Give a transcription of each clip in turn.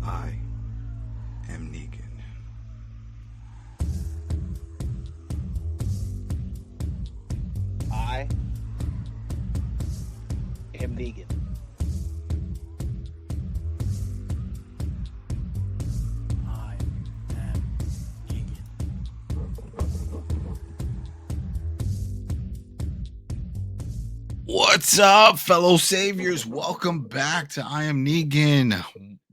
I am Negan. I am Negan. I am Negan. What's up, fellow saviors? Welcome back to I Am Negan,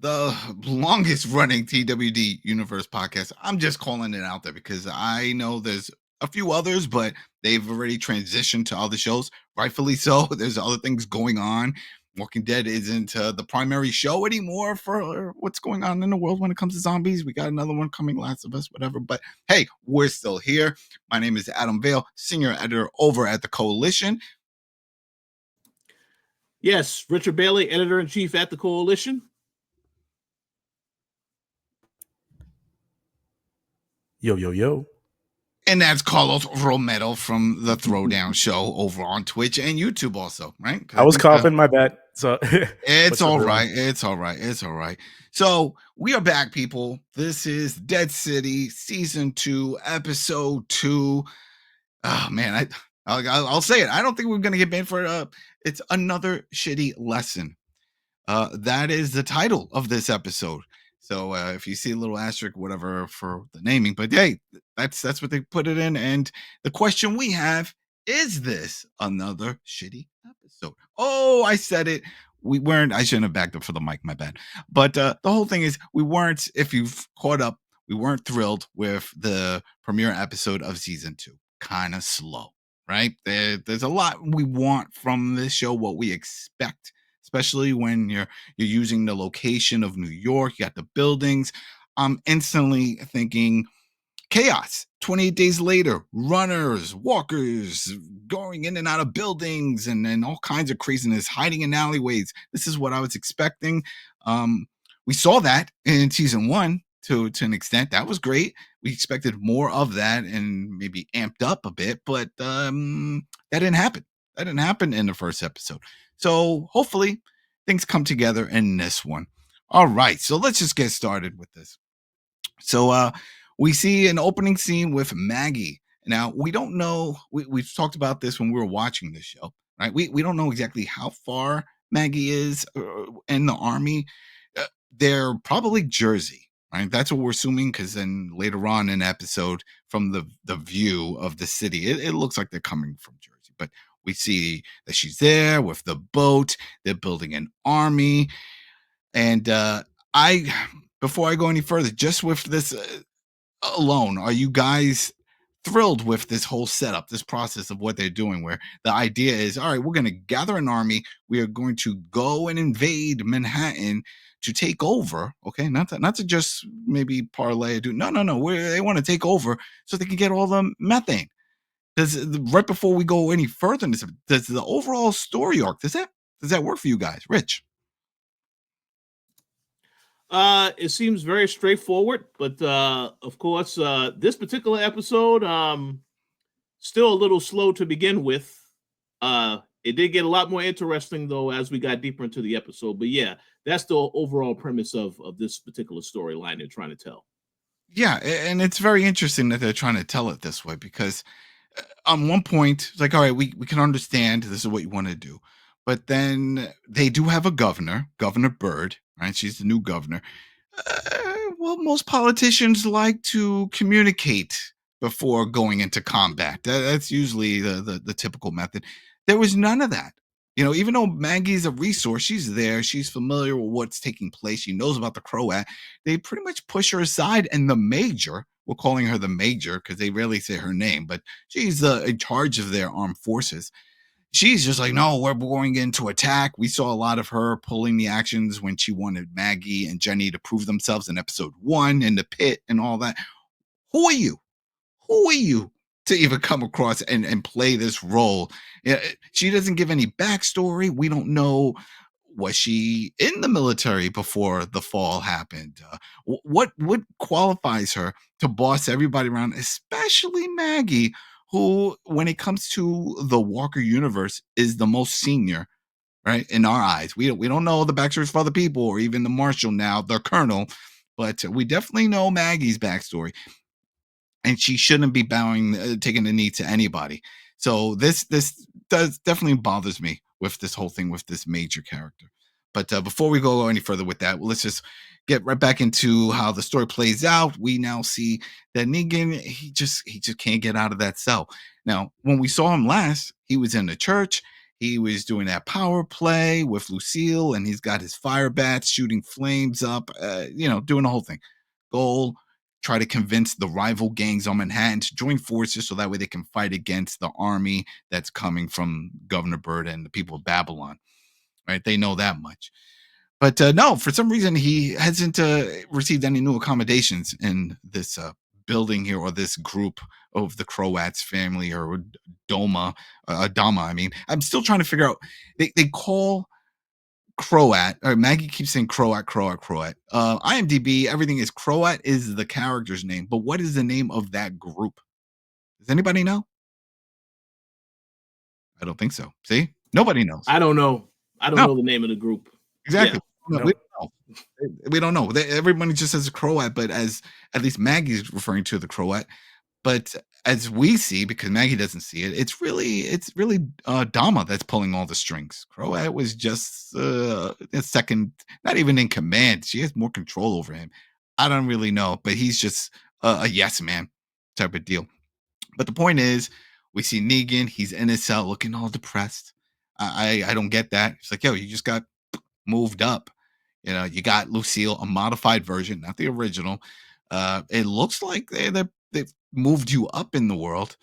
the longest running TWD Universe podcast. I'm just calling it out there because I know there's a few others, but they've already transitioned to other shows, rightfully so. There's other things going on. Walking Dead isn't the primary show anymore for what's going on in the world when it comes to zombies. We got another one coming, Last of Us, whatever. But hey, we're still here. My name is Adam Vale, senior editor over at the Koalition. Yes, Richard Bailey, editor-in-chief at the Koalition. Yo, yo, yo. And that's Carlos Romero from the Throwdown show over on Twitch and YouTube also, right? I was coughing, my bad. So it's all right. It's all right. It's all right. So we are back, people. This is Dead City Season 2, Episode 2. Oh, man, I'll say it. I don't think we're going to get banned for it's Another Shitty Lesson. That is the title of this episode. So if you see a little asterisk, whatever for the naming, but hey, that's what they put it in. And the question we have is: this another shitty episode? Oh, I said it. We weren't. I shouldn't have backed up for the mic. My bad. But the whole thing is, we weren't. If you've caught up, we weren't thrilled with the premiere episode of season 2. Kind of slow, right? There's a lot we want from this show. What we expect. Especially when you're using the location of New York, you got the buildings. I'm instantly thinking chaos. 28 days later, runners, walkers, going in and out of buildings and all kinds of craziness, hiding in alleyways. This is what I was expecting. We saw that in season 1 to an extent. That was great. We expected more of that and maybe amped up a bit, but that didn't happen. That didn't happen in the first episode. So hopefully things come together in this one. All right, so let's just get started with this. So we see an opening scene with Maggie. Now, we don't know, we've talked about this when we were watching this show, right? We don't know exactly how far Maggie is in the army. They're probably Jersey, right? That's what we're assuming, because then later on in the episode, from the view of the city, it looks like they're coming from Jersey. But we see that she's there with the boat. They're building an army. And before I go any further, just with this alone, are you guys thrilled with this whole setup, this process of what they're doing, where the idea is, all right, we're going to gather an army. We are going to go and invade Manhattan to take over. Okay, not to just maybe parlay. No. They want to take over so they can get all the methane. Right before we go any further in this, does the overall story arc, does that work for you guys? Rich? It seems very straightforward, but of course, this particular episode, still a little slow to begin with. It did get a lot more interesting, though, as we got deeper into the episode. But yeah, that's the overall premise of this particular storyline they're trying to tell. Yeah, and it's very interesting that they're trying to tell it this way, because on one point, it's like, all right, we can understand this is what you want to do. But then they do have a governor, Governor Bird, right? She's the new governor. Well, most politicians like to communicate before going into combat. That's usually the typical method. There was none of that. Even though Maggie's a resource, she's there. She's familiar with what's taking place. She knows about the Crow Act. They pretty much push her aside. And the major, we're calling her the major because they rarely say her name, but she's in charge of their armed forces. She's just like, no, we're going in to attack. We saw a lot of her pulling the actions when she wanted Maggie and Jenny to prove themselves in episode 1 in the pit and all that. Who are you? Who are you to even come across and play this role? She doesn't give any backstory. We don't know, was she in the military before the fall happened? What qualifies her to boss everybody around, especially Maggie, who, when it comes to the Walker universe, is the most senior right? In our eyes, we don't know the backstories for other people or even the marshal now, the colonel, but we definitely know Maggie's backstory, and she shouldn't be taking the knee to anybody. So this does definitely bothers me with this whole thing with this major character. But before we go any further with that, let's just get right back into how the story plays out. We now see that Negan, he just can't get out of that cell. Now, when we saw him last, he was in the church. He was doing that power play with Lucille, and he's got his fire bats shooting flames up, doing the whole thing. Goal, try to convince the rival gangs on Manhattan to join forces so that way they can fight against the army that's coming from Governor Bird and the people of Babylon. Right? They know that much. But no, for some reason, he hasn't received any new accommodations in this building here or this group of the Croats family or Dama. I mean, I'm still trying to figure out. They call Croat, or Maggie keeps saying Croat. IMDb, everything is Croat is the character's name, but what is the name of that group? Does anybody know? I don't think so. See, nobody knows. I don't know. I don't know the name of the group. Exactly. Yeah. No, we don't know. Everybody just says Croat, but as at least Maggie's referring to the Croat. But as we see, because Maggie doesn't see it, it's really Dama that's pulling all the strings. Croat was just a second, not even in command. She has more control over him. I don't really know, but he's just a yes man type of deal. But the point is, we see Negan. He's in his cell, looking all depressed. I don't get that. It's like, yo, you just got moved up. You got Lucille, a modified version, not the original. It looks like they've moved you up in the world,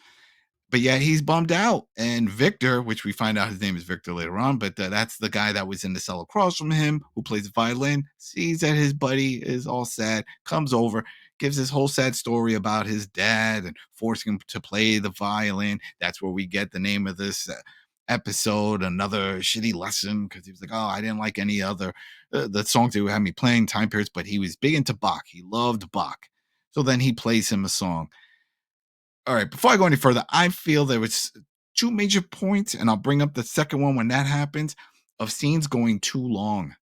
but yeah, he's bummed out. And Victor, which we find out his name is Victor later on, but that's the guy that was in the cell across from him who plays violin, sees that his buddy is all sad, comes over, gives this whole sad story about his dad and forcing him to play the violin. That's where we get the name of this episode, another shitty lesson, because he was like, oh, I didn't like any other the songs they would have me playing time periods, but he was big into Bach. He loved Bach. So then he plays him a song. All right, before I go any further, I feel there was two major points, and I'll bring up the second one when that happens, of scenes going too long.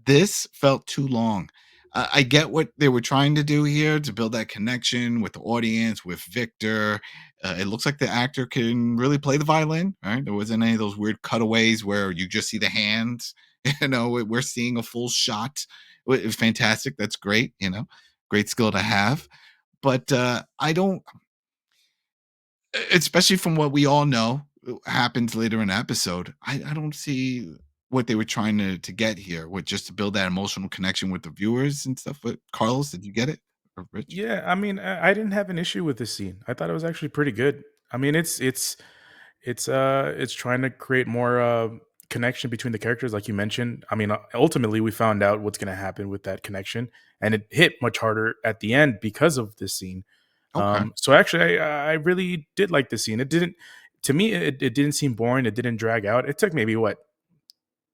This felt too long. I get what they were trying to do here to build that connection with the audience, with Victor. It looks like the actor can really play the violin, right? There wasn't any of those weird cutaways where you just see the hands. We're seeing a full shot. It's fantastic. That's great. Great skill to have. But I don't, especially from what we all know happens later in the episode, I don't see what they were trying to get here, with just to build that emotional connection with the viewers and stuff. But Carlos, did you get it? Or Rich? Yeah, I mean, I didn't have an issue with this scene. I thought it was actually pretty good. I mean, it's trying to create more connection between the characters, like you mentioned. I mean, ultimately, we found out what's going to happen with that connection, and it hit much harder at the end because of this scene. Okay. So actually, I really did like this scene. It didn't, to me, it didn't seem boring. It didn't drag out. It took maybe what,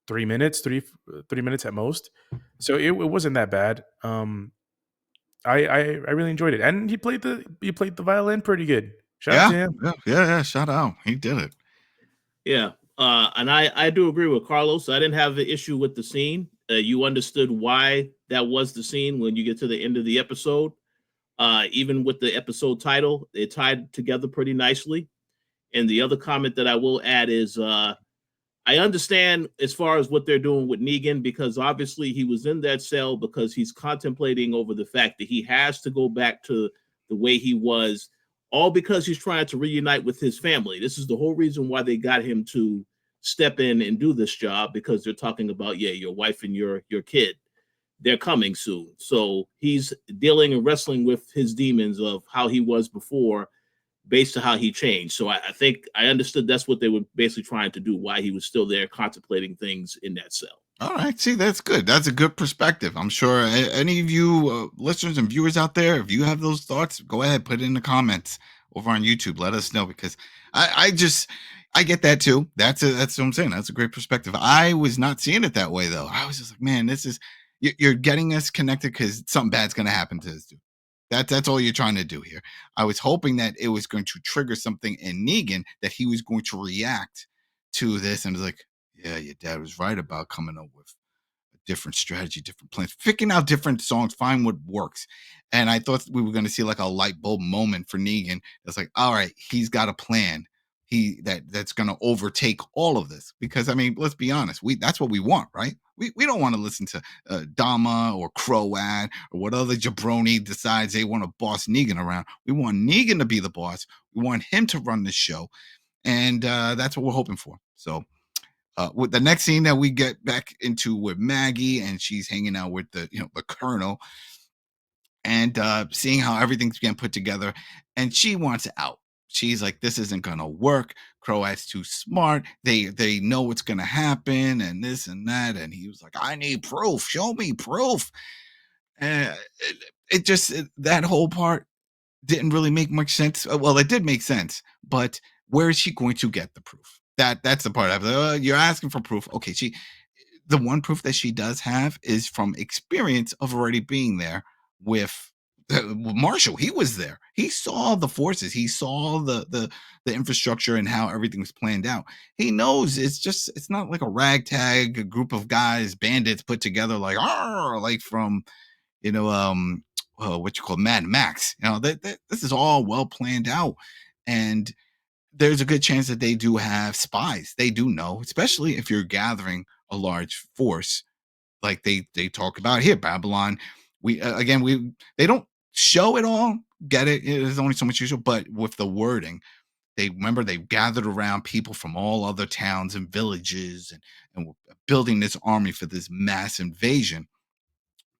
3 minutes, three minutes at most. So it wasn't that bad. I really enjoyed it, and he played the violin pretty good. Shout out to him. Yeah. Shout out, he did it. Yeah. And I do agree with Carlos. I didn't have an issue with the scene. You understood why that was the scene when you get to the end of the episode. Even with the episode title, it tied together pretty nicely. And the other comment that I will add is I understand as far as what they're doing with Negan, because obviously he was in that cell because he's contemplating over the fact that he has to go back to the way he was, all because he's trying to reunite with his family. This is the whole reason why they got him to step in and do this job, because they're talking about, your wife and your kid, they're coming soon. So he's dealing and wrestling with his demons of how he was before, based on how he changed. So I think I understood that's what they were basically trying to do, why he was still there contemplating things in that cell. All right. See, that's good. That's a good perspective. I'm sure any of you listeners and viewers out there, if you have those thoughts, go ahead, put it in the comments over on YouTube. Let us know, because I get that too. That's what I'm saying. That's a great perspective. I was not seeing it that way though. I was just like, man, you're getting us connected because something bad's going to happen to this dude. That's all you're trying to do here. I was hoping that it was going to trigger something in Negan, that he was going to react to this and was like, Yeah, your dad was right about coming up with a different strategy, different plans, picking out different songs, find what works. And I thought we were going to see like a light bulb moment for Negan. It's like, all right, he's got a plan. That's going to overtake all of this because I mean, let's be honest, that's what we want, right? We don't want to listen to Dama or Croat or what other jabroni decides they want to boss Negan around. We want Negan to be the boss. We want him to run the show, and that's what we're hoping for. So with the next scene that we get back into with Maggie, and she's hanging out with the colonel, and seeing how everything's getting put together, and she wants out. She's like, "This isn't gonna work. Croat's too smart. They know what's gonna happen, and this and that." And he was like, "I need proof. Show me proof." And that whole part didn't really make much sense. Well, it did make sense, but where is she going to get the proof? That's the part of you're asking for proof. Okay, the one proof that she does have is from experience of already being there with Marshall. He was there. He saw the forces. He saw the infrastructure and how everything was planned out. He knows it's not like a ragtag group of guys, bandits put together like from what you call Mad Max. This is all well planned out, and there's a good chance that they do have spies. They do know, especially if you're gathering a large force, like they talk about here, Babylon. They don't show it all. Get it? There's only so much usual, but with the wording, they gathered around people from all other towns and villages, and were building this army for this mass invasion.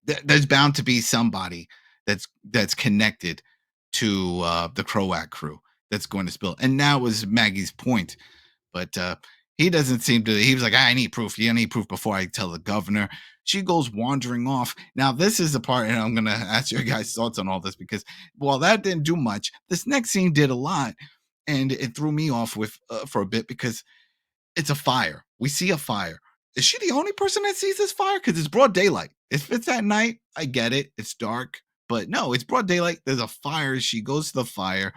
There's bound to be somebody that's connected to the Croat crew that's going to spill. And that was Maggie's point. But he doesn't seem to. He was like, I need proof. You need proof before I tell the governor. She goes wandering off. Now, this is the part, and I'm going to ask your guys' thoughts on all this because while that didn't do much, this next scene did a lot. And it threw me off with for a bit because it's a fire. We see a fire. Is she the only person that sees this fire? Because it's broad daylight. If it's at night, I get it. It's dark. But no, it's broad daylight. There's a fire. She goes to the fire.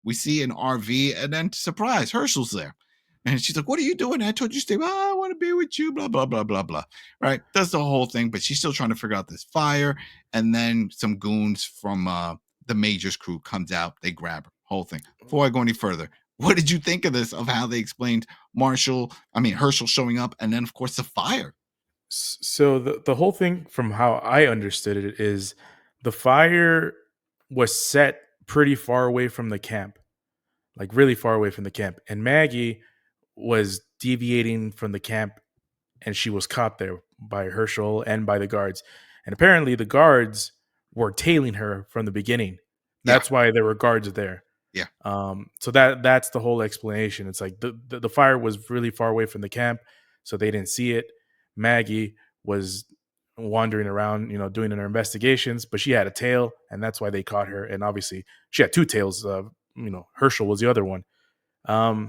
We see an RV, and then surprise, Herschel's there. And she's like, "What are you doing? I told you to stay. I want to be with you, blah, blah, blah, blah, blah." Right? Does the whole thing, but she's still trying to figure out this fire. And then some goons from the Major's crew comes out. They grab her. Whole thing. Before I go any further, what did you think of this, of how they explained Herschel showing up, and then, of course, the fire? So the whole thing, from how I understood it, is the fire was set pretty far away from the camp, like really far away from the camp. And Maggie was deviating from the camp, and she was caught there by Herschel and by the guards. And apparently the guards were tailing her from the beginning. That's why there were guards there. Yeah. So that's the whole explanation. It's like the fire was really far away from the camp, so they didn't see it. Maggie was wandering around, doing her investigations, but she had a tail, and that's why they caught her. And obviously, she had two tails. Herschel was the other one. I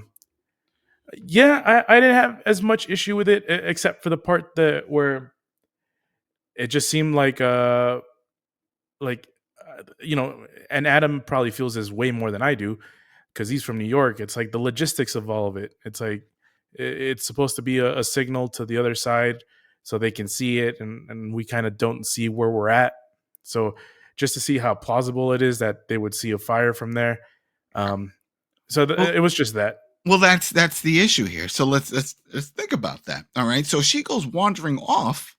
didn't have as much issue with it, except for the part where it just seemed like and Adam probably feels this way more than I do because he's from New York. It's like the logistics of all of it. It's like it's supposed to be a signal to the other side so they can see it, and we kind of don't see where we're at. So just to see how plausible it is that they would see a fire from there. It was just that. Well, that's the issue here. So let's think about that. All right. So she goes wandering off.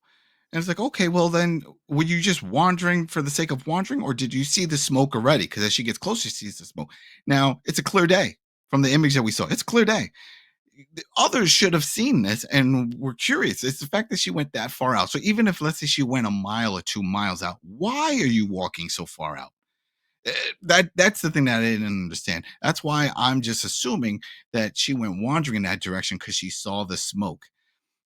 And it's like, okay, well then, were you just wandering for the sake of wandering, or did you see the smoke already? Because as she gets closer, she sees the smoke. Now, it's a clear day from the image that we saw. It's a clear day. The others should have seen this and were curious. It's the fact that she went that far out. So even if, let's say, she went a mile or 2 miles out, why are you walking so far out? That's the thing that I didn't understand. That's why I'm just assuming that she went wandering in that direction because she saw the smoke.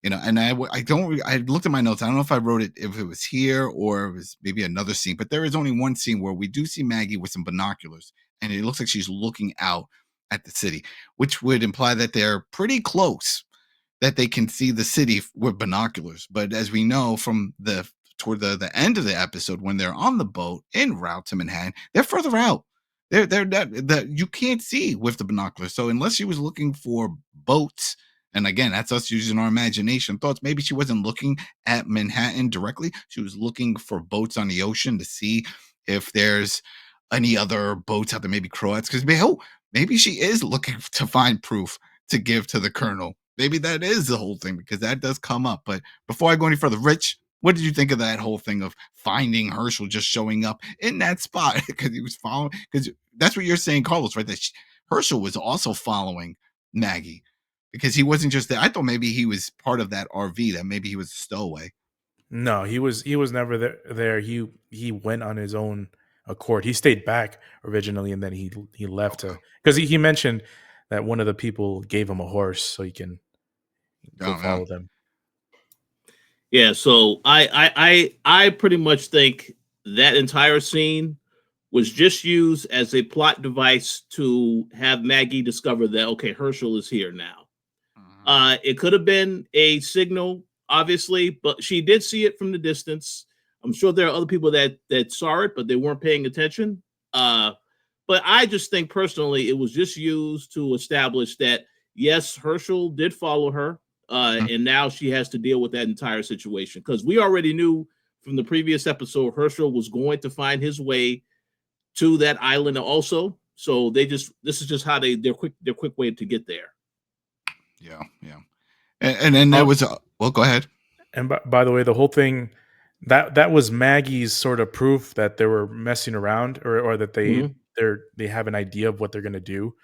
And I looked at my notes. I don't know if I wrote it, if it was here or it was maybe another scene, but there is only one scene where we do see Maggie with some binoculars, and it looks like she's looking out at the city, which would imply that they're pretty close, that they can see the city with binoculars. But as we know from toward the end of the episode, when they're on the boat en route to Manhattan, they're further out. They're that you can't see with the binoculars. So unless she was looking for boats And again, that's us using our imagination thoughts. Maybe she wasn't looking at Manhattan directly. She was looking for boats on the ocean to see if there's any other boats out there, maybe Croats. Because maybe she is looking to find proof to give to the colonel. Maybe that is the whole thing, because that does come up. But before I go any further, Rich, what did you think of that whole thing of finding Herschel just showing up in that spot because he was following? Because that's what you're saying, Carlos, right? That Herschel was also following Maggie, because he wasn't just there. I thought maybe he was part of that RV, that maybe he was a stowaway. No, he was never there. He went on his own accord. He stayed back originally, and then he left Okay. because he mentioned that one of the people gave him a horse so he can go Oh, yeah. follow them. Yeah, so I pretty much think that entire scene was just used as a plot device to have Maggie discover that, okay, Herschel is here now. It could have been a signal, obviously, but she did see it from the distance. I'm sure there are other people that saw it, but they weren't paying attention. But I just think personally, it was just used to establish that yes, Herschel did follow her, Mhm. and now she has to deal with that entire situation, because we already knew from the previous episode Herschel was going to find his way to that island also. So this is just how their quick way to get there. Yeah, yeah. And then there was well, go ahead. And by the way, the whole thing that was Maggie's sort of proof that they were messing around, or that Mhm. they have an idea of what they're gonna do.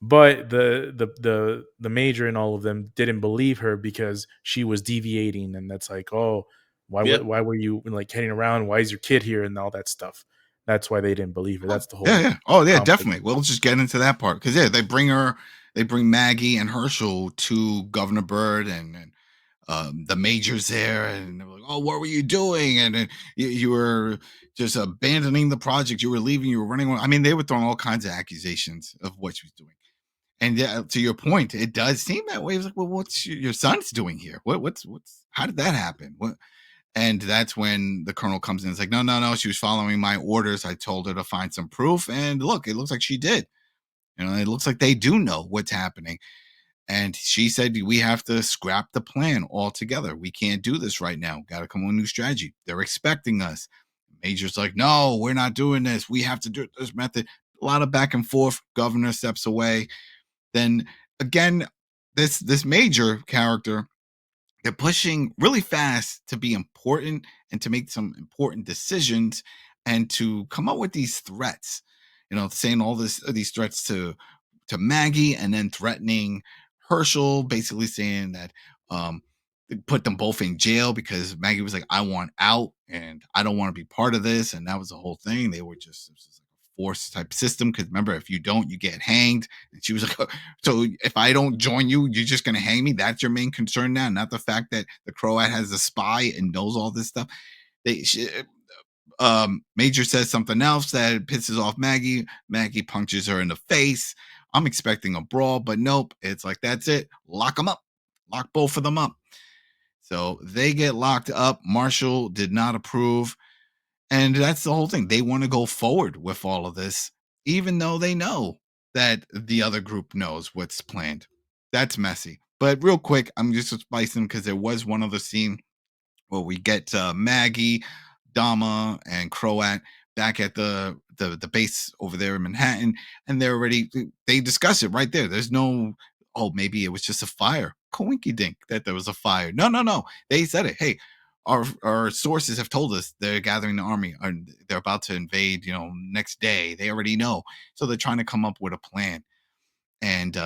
But the major and all of them didn't believe her because she was deviating, and that's like, oh, Yep. why were you like heading around? Why is your kid here and all that stuff? That's why they didn't believe her. Oh, That's the yeah, whole yeah. Oh, yeah, conflict. definitely. We'll just get into that part, because they bring Maggie and Herschel to Governor Bird, and the major's there, and they're like, "Oh, what were you doing?" And then you were just abandoning the project. You were leaving. You were running away. I mean, they were throwing all kinds of accusations of what she was doing. And yeah, to your point, it does seem that way. It's like, well, what's your son's doing here? What's how did that happen? What? And that's when the colonel comes in. It's like, no, no, no. She was following my orders. I told her to find some proof, and look, it looks like she did. It looks like they do know what's happening. And she said, we have to scrap the plan altogether. We can't do this right now. Got to come up with a new strategy. They're expecting us. Major's like, no, we're not doing this. We have to do it this method. A lot of back and forth. Governor steps away. Then again, this major character, they're pushing really fast to be important and to make some important decisions and to come up with these threats. Saying all these threats to Maggie, and then threatening Herschel, basically saying that they put them both in jail because Maggie was like, I want out and I don't want to be part of this. And that was the whole thing. They were just, it was just like a force type system. Because remember, if you don't, you get hanged. And she was like, so if I don't join you, you're just going to hang me. That's your main concern now, not the fact that the Croat has a spy and knows all this stuff. Major says something else that pisses off Maggie. Maggie punches her in the face. I'm expecting a brawl, but nope. It's like, that's it. Lock them up. Lock both of them up. So they get locked up. Marshall did not approve. And that's the whole thing. They want to go forward with all of this, even though they know that the other group knows what's planned. That's messy. But real quick, I'm just spicing because there was one other scene where we get Maggie, Dama, and Croat back at the base over there in Manhattan, and they discuss it right there. There's no, oh, maybe it was just a fire. Coinky dink that there was a fire. No, no, no. They said it. Hey, our sources have told us they're gathering the army, and they're about to invade. Next day. They already know, so they're trying to come up with a plan. And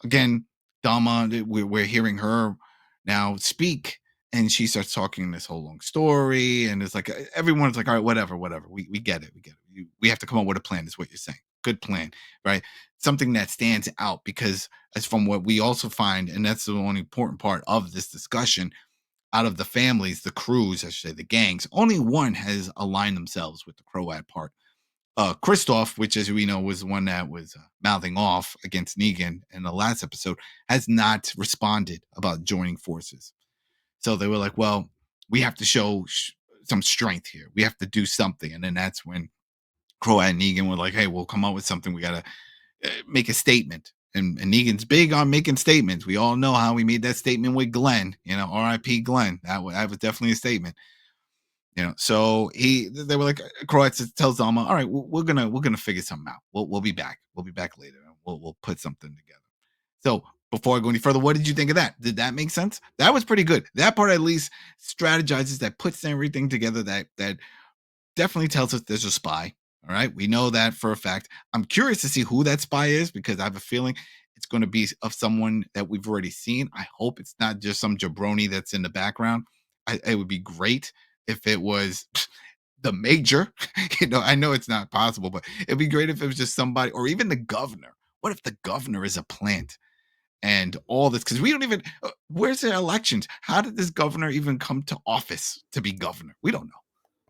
again, Dama, we're hearing her now speak, and she starts talking this whole long story. And it's like everyone's like, all right, whatever, whatever. We get it. We get it. We have to come up with a plan, is what you're saying. Good plan, right? Something that stands out, because as from what we also find, and that's the only important part of this discussion, out of the families, the crews, I should say, the gangs, only one has aligned themselves with the Croat part. Christoph, which, as we know, was the one that was mouthing off against Negan in the last episode, has not responded about joining forces. So they were like, well, we have to show some strength here. We have to do something. And then that's when Croat and Negan were like, hey, we'll come up with something. We got to make a statement. and Negan's big on making statements. We all know how he made that statement with Glenn, R.I.P. Glenn. That was definitely a statement. So they were like, Croat tells Alma, all right, we're gonna figure something out. We'll be back. We'll be back later. We'll put something together. So before I go any further, what did you think of that? Did that make sense? That was pretty good. That part at least strategizes, that puts everything together, that definitely tells us there's a spy. All right. We know that for a fact. I'm curious to see who that spy is, because I have a feeling it's going to be of someone that we've already seen. I hope it's not just some jabroni that's in the background. It would be great if it was the major. I know it's not possible, but it'd be great if it was just somebody, or even the governor. What if the governor is a plant? And all this, because we don't even, where's the elections? How did this governor even come to office to be governor? We don't know.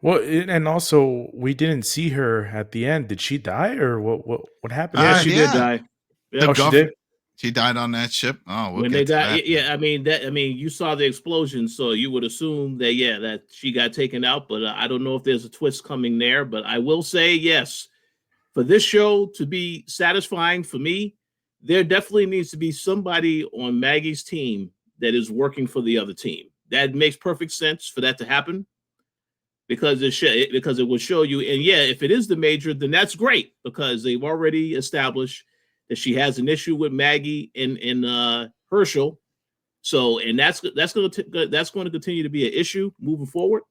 Well, and also we didn't see her at the end. Did she die, or what happened? Yeah, she did die. The Oh, she did? She died on that ship. Oh, when they died, yeah. I mean, you saw the explosion, so you would assume that that she got taken out. But I don't know if there's a twist coming there. But I will say, yes, for this show to be satisfying for me, there definitely needs to be somebody on Maggie's team that is working for the other team. That makes perfect sense for that to happen, because it will show you. And yeah, if it is the major, then that's great, because they've already established that she has an issue with Maggie and Herschel. So, and that's going to continue to be an issue moving forward.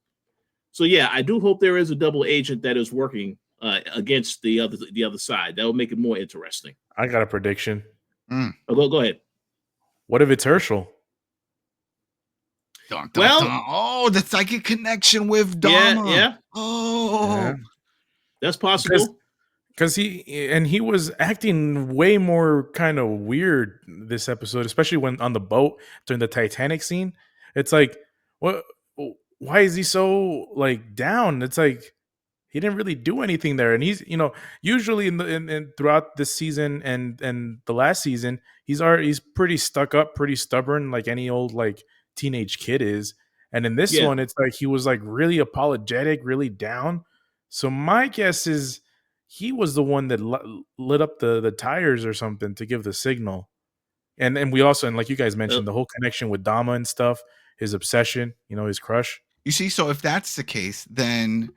So yeah, I do hope there is a double agent that is working against the other side. That will make it more interesting. I got a prediction. Oh, go ahead. What if it's Herschel? Dun, dun, dun. Oh, the psychic connection with Dharma. Yeah. Oh, yeah. That's possible. Because he was acting way more kind of weird this episode, especially when on the boat during the Titanic scene. It's like, what? Why is he so like down? It's like he didn't really do anything there, and he's usually in throughout this season and the last season he's pretty stuck up, pretty stubborn, like any old like teenage kid is. And in this one, it's like he was like really apologetic, really down. So my guess is he was the one that lit up the tires or something to give the signal. And we also, and like you guys mentioned, the whole connection with Dama and stuff, his obsession, his crush. You see, so if that's the case, then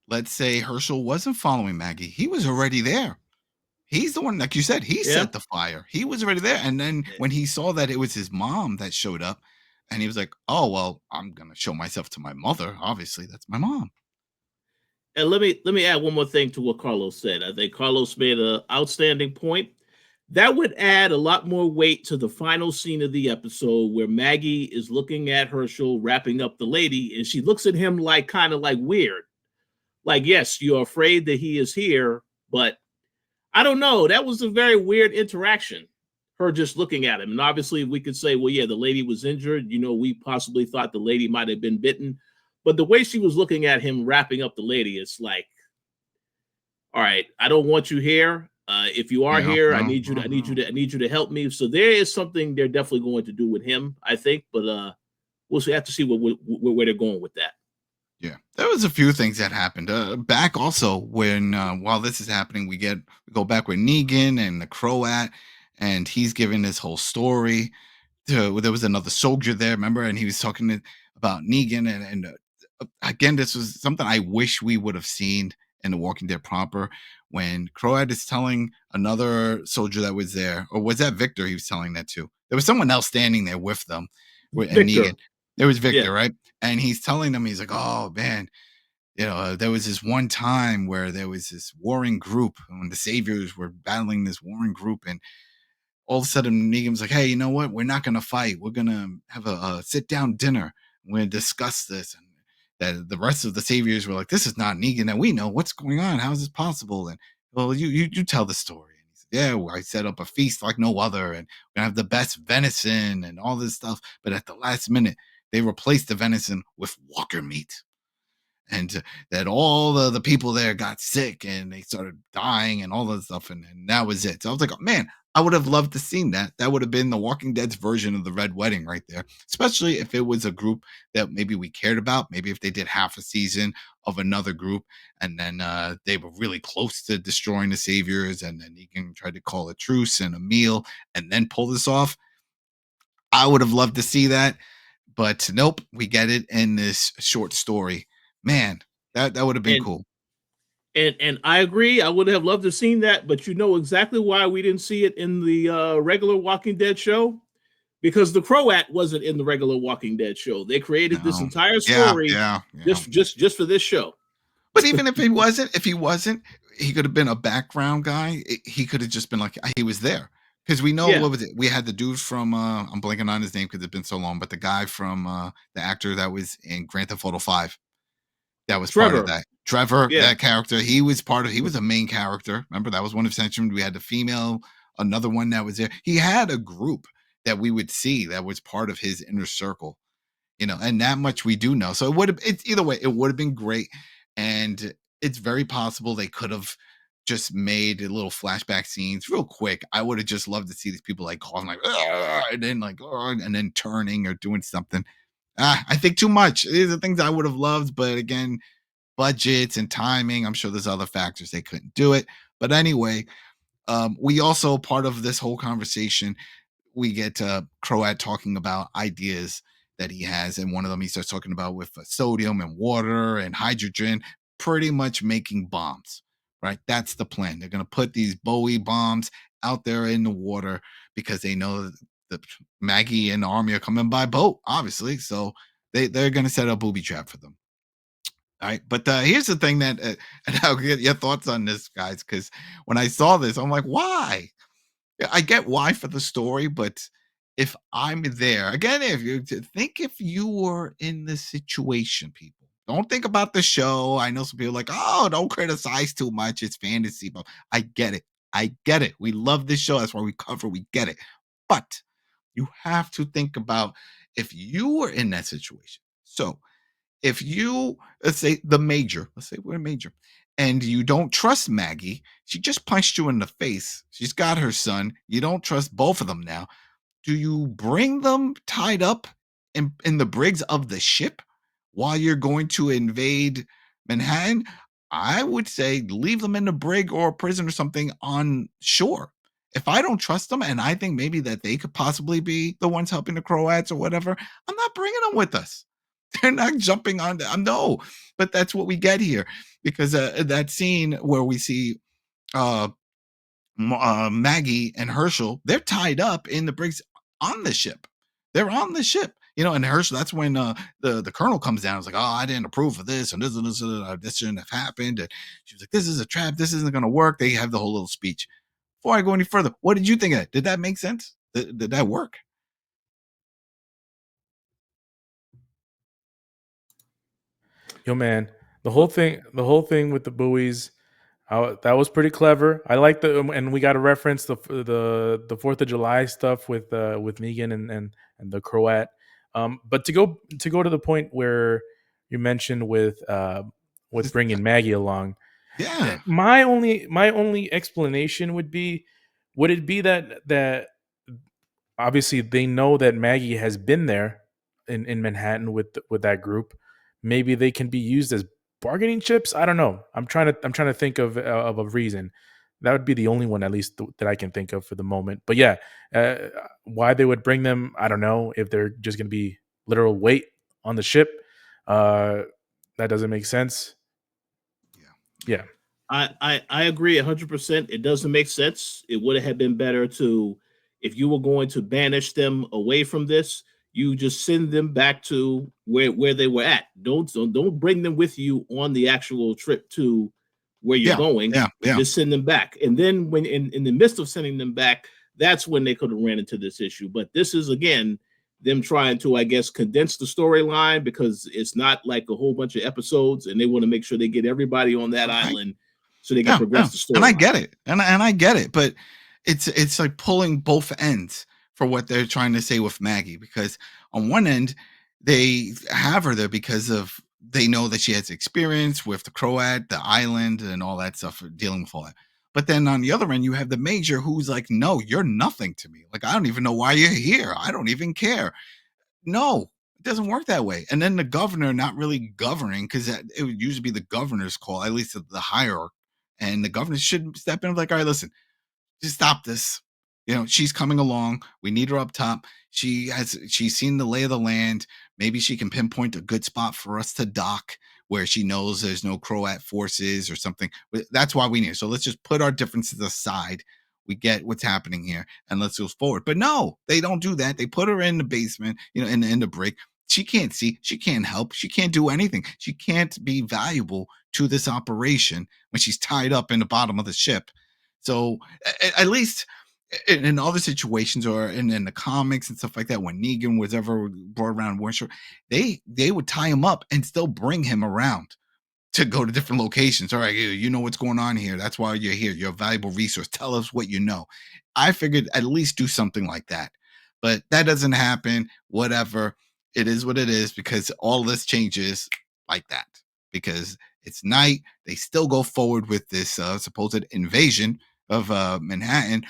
let's say Herschel wasn't following Maggie. He was already there. He's the one, like you said, he set the fire. He was already there. And then when he saw that it was his mom that showed up, and he was like, oh, well, I'm going to show myself to my mother. Obviously, that's my mom. And let me add one more thing to what Carlos said. I think Carlos made an outstanding point. That would add a lot more weight to the final scene of the episode, where Maggie is looking at Herschel wrapping up the lady, and she looks at him like kind of like weird. Like, yes, you're afraid that he is here, but I don't know. That was a very weird interaction. Her just looking at him. And obviously we could say, well, yeah, the lady was injured. We possibly thought the lady might have been bitten. But the way she was looking at him wrapping up the lady, it's like, all right, I don't want you here. If you are here, I need you to help me. So there is something they're definitely going to do with him, I think. But we'll have to see where they're going with that. Yeah, there was a few things that happened back also when while this is happening, we go back with Negan and the Croat, and he's giving this whole story. There was another soldier there, remember, and he was talking about Negan, and again, this was something I wish we would have seen in The Walking Dead proper, when Croat is telling another soldier that was there, or was that Victor he was telling that to? There was someone else standing there with them, and Negan. There was Victor, right? And he's telling them, he's like, oh, man, there was this one time where there was this warring group, when the Saviors were battling this warring group, and all of a sudden Negan's like, hey, you know what? We're not going to fight. We're going to have a sit-down dinner. We're going to discuss this. And that the rest of the Saviors were like, this is not Negan that we know. What's going on? How is this possible? And, well, you tell the story. And he said, yeah, well, I set up a feast like no other, and we're going to have the best venison and all this stuff. But at the last minute, they replaced the venison with walker meat. and that all the people there got sick and they started dying and all that stuff, and that was it. So I was like, oh, man, I would have loved to seen that. That would have been the Walking Dead's version of the Red Wedding right there, especially if it was a group that maybe we cared about. Maybe if they did half a season of another group, and then they were really close to destroying the Saviors, and then Negan tried to call a truce and a meal, and then pull this off. I would have loved to see that, but nope, we get it in this short story. Man, that would have been And cool. and I agree. I would have loved to seen that, but you know exactly why we didn't see it in the regular Walking Dead show, because the Croat wasn't in the regular Walking Dead show. They created this No. entire Yeah, story yeah, yeah. just for this show. But even if he wasn't, he could have been a background guy. He could have just been like he was there. Because we know, Yeah, what was it? We had the dude from I'm blanking on his name because it's been so long, but the guy from the actor that was in Grand Theft Auto 5, that was part of Trevor. that. Trevor, Yeah, that character, he was a main character. Remember, that was one of Century. We had the female, another one that was there. He had a group that we would see that was part of his inner circle, and that much we do know. So it's either way, it would have been great. And it's very possible they could have just made a little flashback scenes real quick. I would have just loved to see these people like calling like, "Ugh," and then like, "Ugh," and then turning or doing something. I think too much. These are things I would have loved, but again, budgets and timing. I'm sure there's other factors they couldn't do it. But anyway, we also, part of this whole conversation, we get Croat talking about ideas that he has, and one of them he starts talking about with sodium and water and hydrogen, pretty much making bombs. Right, that's the plan. They're going to put these Bowie bombs out there in the water because they know that Maggie and the army are coming by boat, obviously. So they're going to set a booby trap for them. All right, but here's the thing that, and I'll get your thoughts on this, guys, because when I saw this, I'm like, why? Yeah, I get why for the story, but if I'm there, again, if you were in this situation, people, don't think about the show. I know some people are like, oh, don't criticize too much. It's fantasy, but I get it. I get it. We love this show. That's why we cover. We get it. But you have to think about if you were in that situation. So if you, let's say let's say we're a major, and you don't trust Maggie, she just punched you in the face. She's got her son. You don't trust both of them now. Do you bring them tied up in the brigs of the ship while you're going to invade Manhattan? I would say leave them in the brig or prison or something on shore. If I don't trust them and I think maybe that they could possibly be the ones helping the Croats or whatever, I'm not bringing them with us. They're not jumping on. No, but that's what we get here because that scene where we see uh, Maggie and Herschel, they're tied up in the brigs on the ship. They're on the ship, and Herschel, that's when the colonel comes down. It's like, oh, I didn't approve of this, and this shouldn't have happened. And she was like, this is a trap. This isn't going to work. They have the whole little speech. Before I go any further, what did you think of that? Did that make sense? Did that work? Yo, man, the whole thing with the buoys, that was pretty clever. I like and we got to reference the 4th of July stuff with Negan and the Croat. But to go to the point where you mentioned with bringing Maggie along, Yeah. my only explanation would it be that obviously they know that Maggie has been there in Manhattan with that group. Maybe they can be used as bargaining chips. I don't know. I'm trying to think of a reason. That would be the only one, at least that I can think of for the moment. But yeah, uh, why they would bring them, I don't know. If they're just going to be literal weight on the ship, uh, that doesn't make sense. Yeah. Yeah, I agree 100%. It doesn't make sense. It would have been better to, if you were going to banish them away from this, you just send them back to where they were at. Don't bring them with you on the actual trip to where you're Yeah. going. Yeah. Yeah. Just send them back. And then when in the midst of sending them back, that's when they could have ran into this issue. But this is again them trying to, I guess, condense the storyline because it's not like a whole bunch of episodes, and they want to make sure they get everybody on that Right. island so they can Yeah, progress the story. and I get it, and I get it, but it's like pulling both ends for what they're trying to say with Maggie, because on one end they have her there because of they know that she has experience with the Croat, the island, and all that stuff, dealing with all that. But then on the other end, you have the major who's like, no, you're nothing to me. Like, I don't even know why you're here. I don't even care. No, it doesn't work that way. And then the governor not really governing, because it would usually be the governor's call, at least the hierarchy. And the governor should step in and be like, all right, listen, just stop this. She's coming along. We need her up top. She's seen the lay of the land. Maybe she can pinpoint a good spot for us to dock where she knows there's no Croat forces or something. That's why we need her. So let's just put our differences aside. We get what's happening here and let's go forward. But no, they don't do that. They put her in the basement, in the brick. She can't see. She can't help. She can't do anything. She can't be valuable to this operation when she's tied up in the bottom of the ship. So at least in other situations or in the comics and stuff like that, when Negan was ever brought around Warshore, they would tie him up and still bring him around to go to different locations. All right, you know what's going on here. That's why you're here. You're a valuable resource. Tell us what you know. I figured at least do something like that. But that doesn't happen. Whatever. It is what it is, because all this changes like that. Because it's night. They still go forward with this supposed invasion of Manhattan.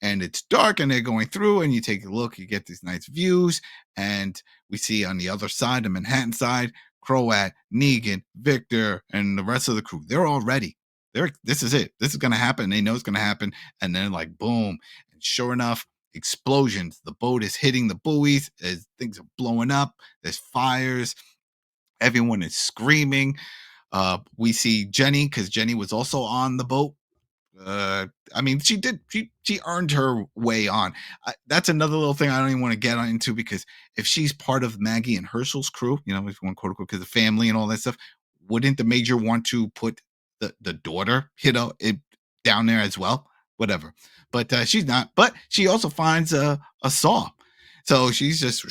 And it's dark and they're going through, and you take a look, you get these nice views. And we see on the other side, the Manhattan side, Croat, Negan, Victor, and the rest of the crew. They're all ready. This is it. This is going to happen. They know it's going to happen. And then like, boom. And sure enough, explosions. The boat is hitting the buoys. Things are blowing up. There's fires. Everyone is screaming. We see Jenny, because Jenny was also on the boat. She earned her way on. That's another little thing I don't even want to get into, because if she's part of Maggie and Herschel's crew, if you want quote unquote, because the family and all that stuff, wouldn't the major want to put the daughter, down there as well? Whatever. But she's not. But she also finds a saw. So she's just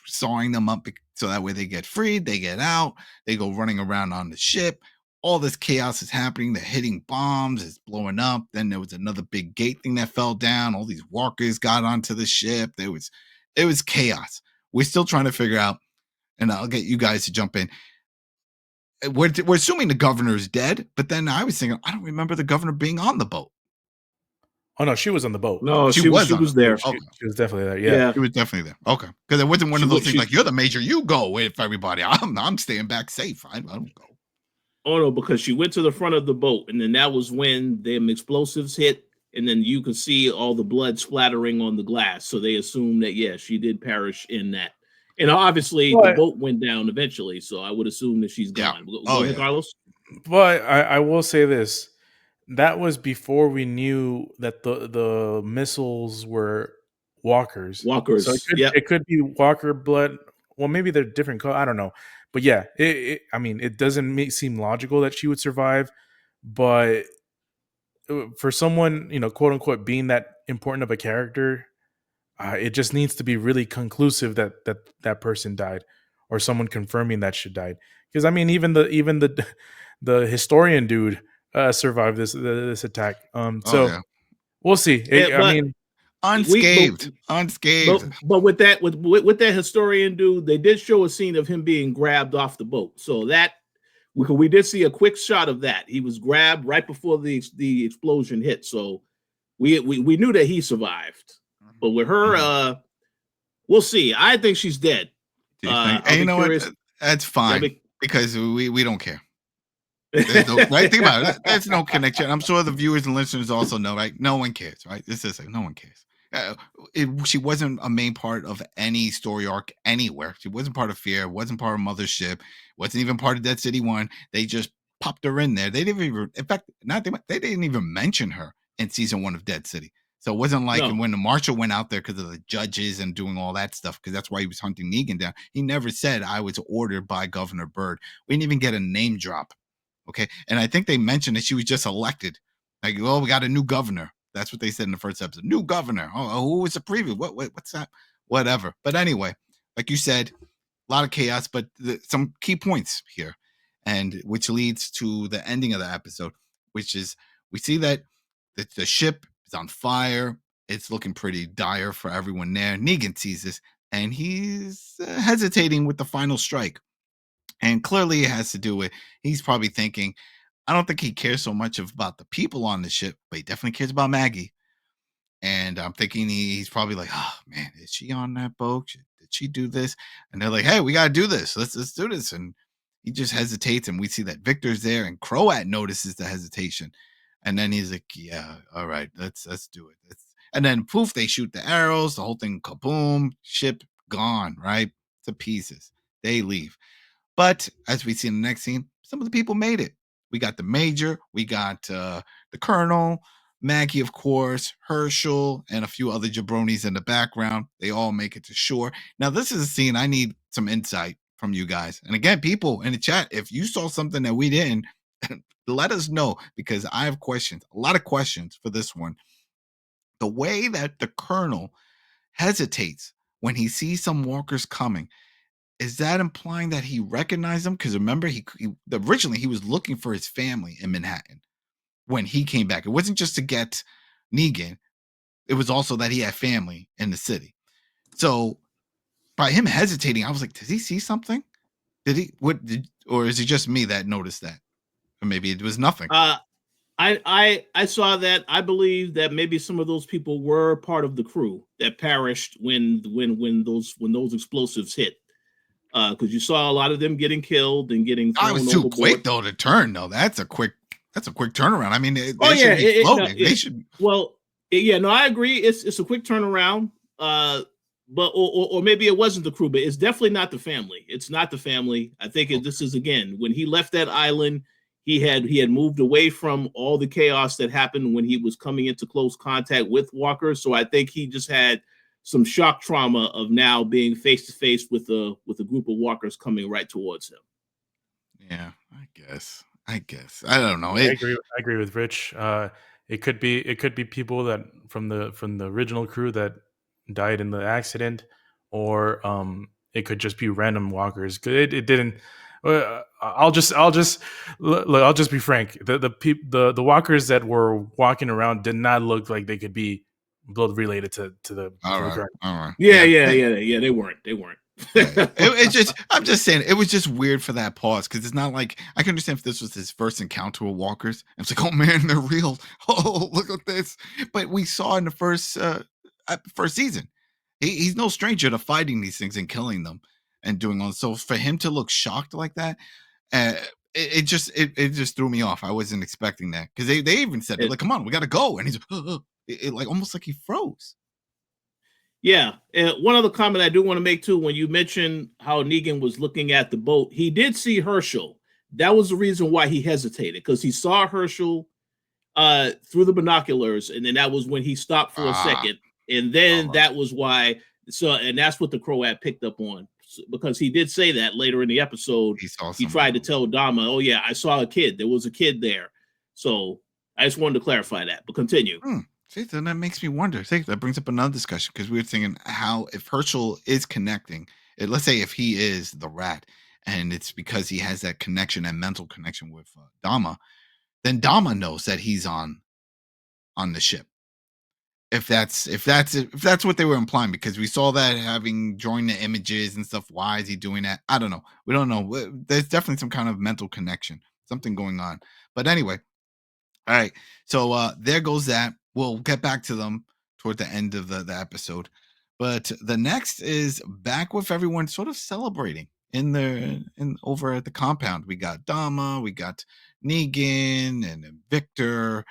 sawing them up so that way they get freed, they get out, they go running around on the ship. All this chaos is happening. They're hitting bombs. It's blowing up. Then there was another big gate thing that fell down. All these walkers got onto the ship. It was chaos. We're still trying to figure out, and I'll get you guys to jump in. We're assuming the governor is dead, but then I was thinking, I don't remember the governor being on the boat. Oh no, she was on the boat. No, she was there. She was definitely there. Yeah, she was definitely there. Okay, because it wasn't one of those things like, you're the major, you go with everybody. I'm staying back safe. I don't go. Oh no, because she went to the front of the boat, and then that was when them explosives hit, and then you could see all the blood splattering on the glass. So they assumed that she did perish in that, and obviously the boat went down eventually. So I would assume that she's gone. Go ahead, Carlos. But I will say this: that was before we knew that the missiles were walkers. Walkers. So it could be walker blood. Well, maybe they're different color. I don't know. But yeah, it doesn't seem logical that she would survive. But for someone, quote unquote, being that important of a character, it just needs to be really conclusive that person died, or someone confirming that she died. Because even the historian dude survived this attack. We'll see. Unscathed. But with that historian dude, they did show a scene of him being grabbed off the boat. So that we did see a quick shot of that. He was grabbed right before the explosion hit. So we knew that he survived. But with her, we'll see. I think she's dead. And you know what? That's fine, because we don't care. Right? Think about it. There's no connection. I'm sure the viewers and listeners also know, right? No one cares, right? This is like, no one cares. She wasn't a main part of any story arc anywhere. She wasn't part of Fear, wasn't part of Mothership, wasn't even part of Dead City 1. They just popped her in there. They didn't even, in fact, they didn't even mention her in season 1 of Dead City. So it wasn't like when the marshal went out there because of the judges and doing all that stuff, because that's why he was hunting Negan down. He never said, I was ordered by Governor Byrd. We didn't even get a name drop. Okay. And I think they mentioned that she was just elected. Like, we got a new governor. That's what they said in the first episode. New governor. Oh, who was the previous? What's that? Whatever. But anyway, like you said, a lot of chaos, but some key points here, and which leads to the ending of the episode, which is we see that the ship is on fire. It's looking pretty dire for everyone there. Negan sees this, and he's hesitating with the final strike. And clearly it has to do with he's probably thinking, I don't think he cares so much about the people on the ship, but he definitely cares about Maggie. And I'm thinking he's probably like, oh man, is she on that boat? Did she do this? And they're like, hey, we gotta do this. Let's do this. And he just hesitates, and we see that Victor's there, and Croat notices the hesitation. And then he's like, yeah, all right, let's do it. And then poof, they shoot the arrows, the whole thing kaboom, ship gone, right? To pieces. They leave. But as we see in the next scene, some of the people made it. We got the major, we got the colonel, Maggie, of course, Herschel, and a few other jabronis in the background. They all make it to shore. Now, this is a scene I need some insight from you guys. And again, people in the chat, if you saw something that we didn't, let us know, because I have questions, a lot of questions for this one. The way that the colonel hesitates when he sees some walkers coming, is that implying that he recognized them? Because remember, he originally he was looking for his family in Manhattan when he came back. It wasn't just to get Negan; it was also that he had family in the city. So by him hesitating, I was like, "Does he see something? Did he? Or is it just me that noticed that? Or maybe it was nothing." I saw that. I believe that maybe some of those people were part of the crew that perished when those explosives hit. Because you saw a lot of them getting killed and getting thrown I was too overboard. quick though to turn. Though that's a quick turnaround. I mean, they should be floating. They should. Well, no, I agree. It's a quick turnaround. But or maybe it wasn't the crew, but it's definitely not the family. It's not the family. I think this is, again, when he left that island, he had moved away from all the chaos that happened when he was coming into close contact with walkers. So I think he just had some shock trauma of now being face to face with a group of walkers coming right towards him. Yeah, I guess. I don't know. I agree with Rich. It could be people that from the original crew that died in the accident, or it could just be random walkers. It didn't. I'll just be frank. The walkers that were walking around did not look like they could be blood related to the. All right. Yeah. They weren't. It's just, I'm just saying, it was just weird for that pause, because it's not like I can understand if this was his first encounter with walkers. And it's like, oh man, they're real. Oh, look at this. But we saw in the first season, he's no stranger to fighting these things and killing them and doing all. So for him to look shocked like that, it just threw me off. I wasn't expecting that, because they even said, like, come on, we got to go. And he's like almost like he froze. Yeah. One other comment I do want to make too, when you mentioned how Negan was looking at the boat, he did see Herschel. That was the reason why he hesitated, because he saw Herschel through the binoculars, and then that was when he stopped for a second, and then that was why. So, and that's what the Croat picked up on, because he did say that later in the episode. He tried to tell Dama, "Oh yeah, I saw a kid. There was a kid there." So I just wanted to clarify that. But continue. See, then that makes me wonder. See, that brings up another discussion, because we were thinking how if Herschel is connecting, let's say if he is the rat, and it's because he has that connection, that mental connection with Dama, then Dama knows that he's on the ship. If that's what they were implying, because we saw that having joined the images and stuff. Why is he doing that? I don't know. We don't know. There's definitely some kind of mental connection, something going on. But anyway, all right. So there goes that. We'll get back to them toward the end of the episode. But the next is back with everyone sort of celebrating over at the compound. We got Dama, we got Negan and Victor,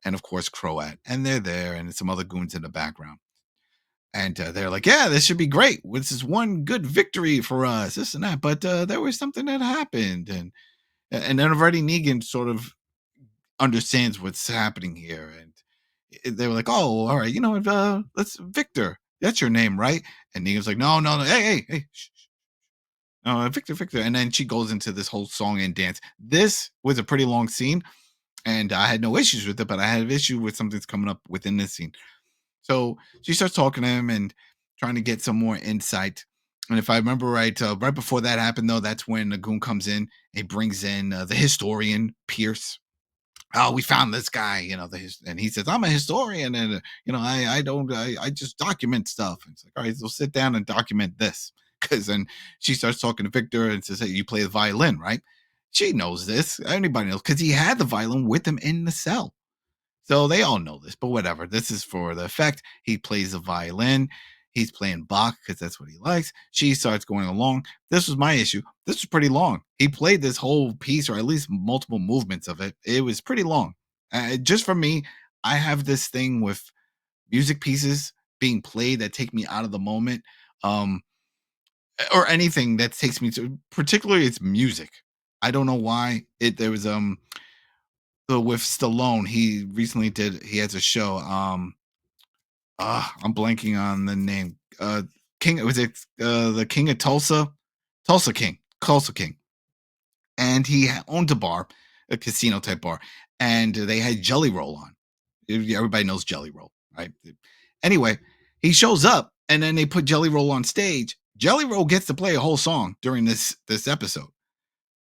and of course Croat. And they're there, and some other goons in the background. And they're like, yeah, this should be great. This is one good victory for us, this and that. But there was something that happened. And then already Negan sort of understands what's happening here. And they were like, oh, all right, let's Victor. That's your name, right? And Negan's like, no. Hey, shh. No, Victor. And then she goes into this whole song and dance. This was a pretty long scene, and I had no issues with it, but I had an issue with something's coming up within this scene. So she starts talking to him and trying to get some more insight. And if I remember right, right before that happened, though, that's when the goon comes in. He brings in the historian, Pierce. Oh, we found this guy, and he says, I'm a historian, and I just document stuff. And it's like, all right, so sit down and document this. because then she starts talking to Victor and says, "Hey, you play the violin, right?" She knows this. Anybody knows because he had the violin with him in the cell. So they all know this, but whatever. This is for the effect. He plays the violin. He's playing Bach because that's what he likes. She starts going along. This was my issue. This was pretty long. He played this whole piece, or at least multiple movements of it. It was pretty long. Just for me, I have this thing with music pieces being played that take me out of the moment, um, or anything that takes me to. Particularly, it's music. I don't know why. There was so with Stallone, he recently he has a show. I'm blanking on the name. King was it the King of Tulsa? Tulsa King. And he owned a bar, a casino type bar, and they had Jelly Roll on. Everybody knows Jelly Roll, right? Anyway, he shows up and then they put Jelly Roll on stage. Jelly Roll gets to play a whole song during this episode.